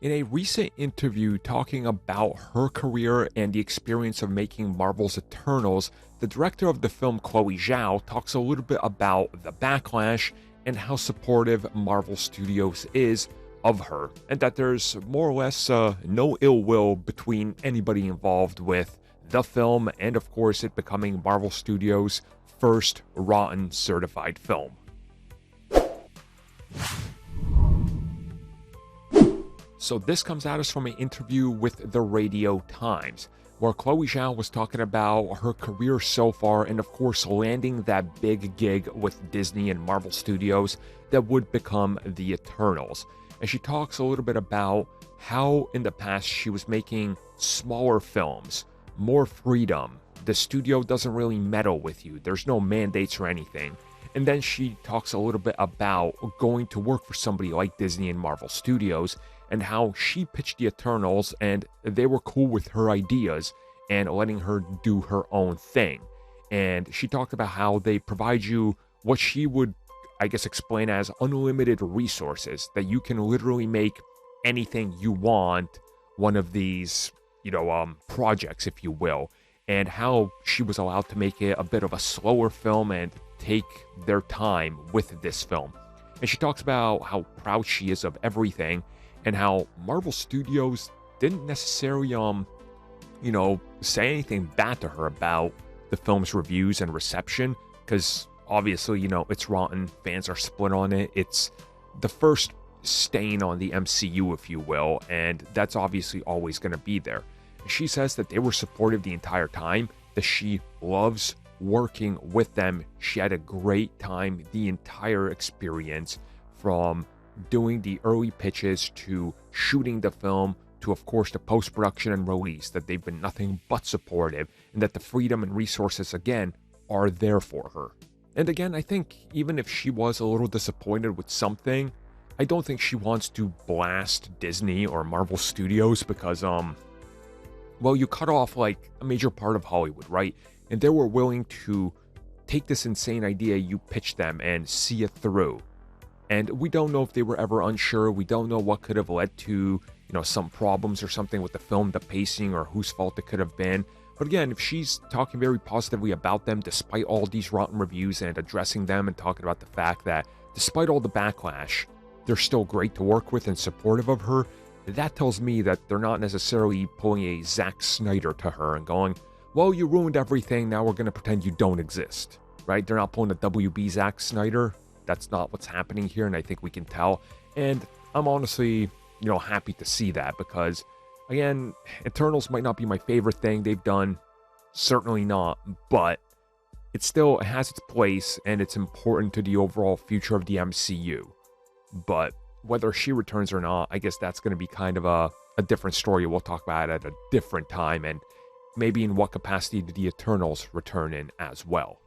In a recent interview talking about her career and the experience of making Marvel's Eternals, the director of the film, Chloe Zhao, talks a little bit about the backlash and how supportive Marvel Studios is of her, and that there's more or less no ill will between anybody involved with the film and, of course, it becoming Marvel Studios' first Rotten certified film. So this comes at us from an interview with the Radio Times, where Chloe Zhao was talking about her career so far and, of course, landing that big gig with Disney and Marvel Studios that would become the Eternals. And she talks a little bit about how in the past she was making smaller films, more freedom. The studio doesn't really meddle with you. There's no mandates or anything. And then she talks a little bit about going to work for somebody like Disney and Marvel Studios and how she pitched the Eternals and they were cool with her ideas and letting her do her own thing. And she talked about how they provide you what she would, I guess, explain as unlimited resources, that you can literally make anything you want one of these, projects, if you will, and how she was allowed to make it a bit of a slower film and take their time with this film. And she talks about how proud she is of everything and how Marvel Studios didn't necessarily, say anything bad to her about the film's reviews and reception, because obviously, it's rotten, fans are split on it, it's the first stain on the MCU, if you will, and that's obviously always going to be there. She says that they were supportive the entire time, that she loves working with them. She had a great time the entire experience, from doing the early pitches to shooting the film to, of course, the post-production and release, that they've been nothing but supportive and that the freedom and resources, again, are there for her. And again, I think even if she was a little disappointed with something, I don't think she wants to blast Disney or Marvel Studios because, you cut off like a major part of Hollywood, right? And they were willing to take this insane idea you pitched them and see it through. And we don't know if they were ever unsure. We don't know what could have led to, some problems or something with the film, the pacing, or whose fault it could have been. But again, if she's talking very positively about them, despite all these rotten reviews, and addressing them and talking about the fact that despite all the backlash, they're still great to work with and supportive of her, that tells me that they're not necessarily pulling a Zack Snyder to her and going, well, you ruined everything, now we're going to pretend you don't exist, right? They're not pulling a WB Zack Snyder. That's not what's happening here, and I think we can tell. And I'm honestly, happy to see that because, again, Eternals might not be my favorite thing they've done. Certainly not. But it still has its place, and it's important to the overall future of the MCU. But whether she returns or not, I guess that's going to be kind of a different story. We'll talk about it at a different time, and maybe in what capacity do the Eternals return in as well.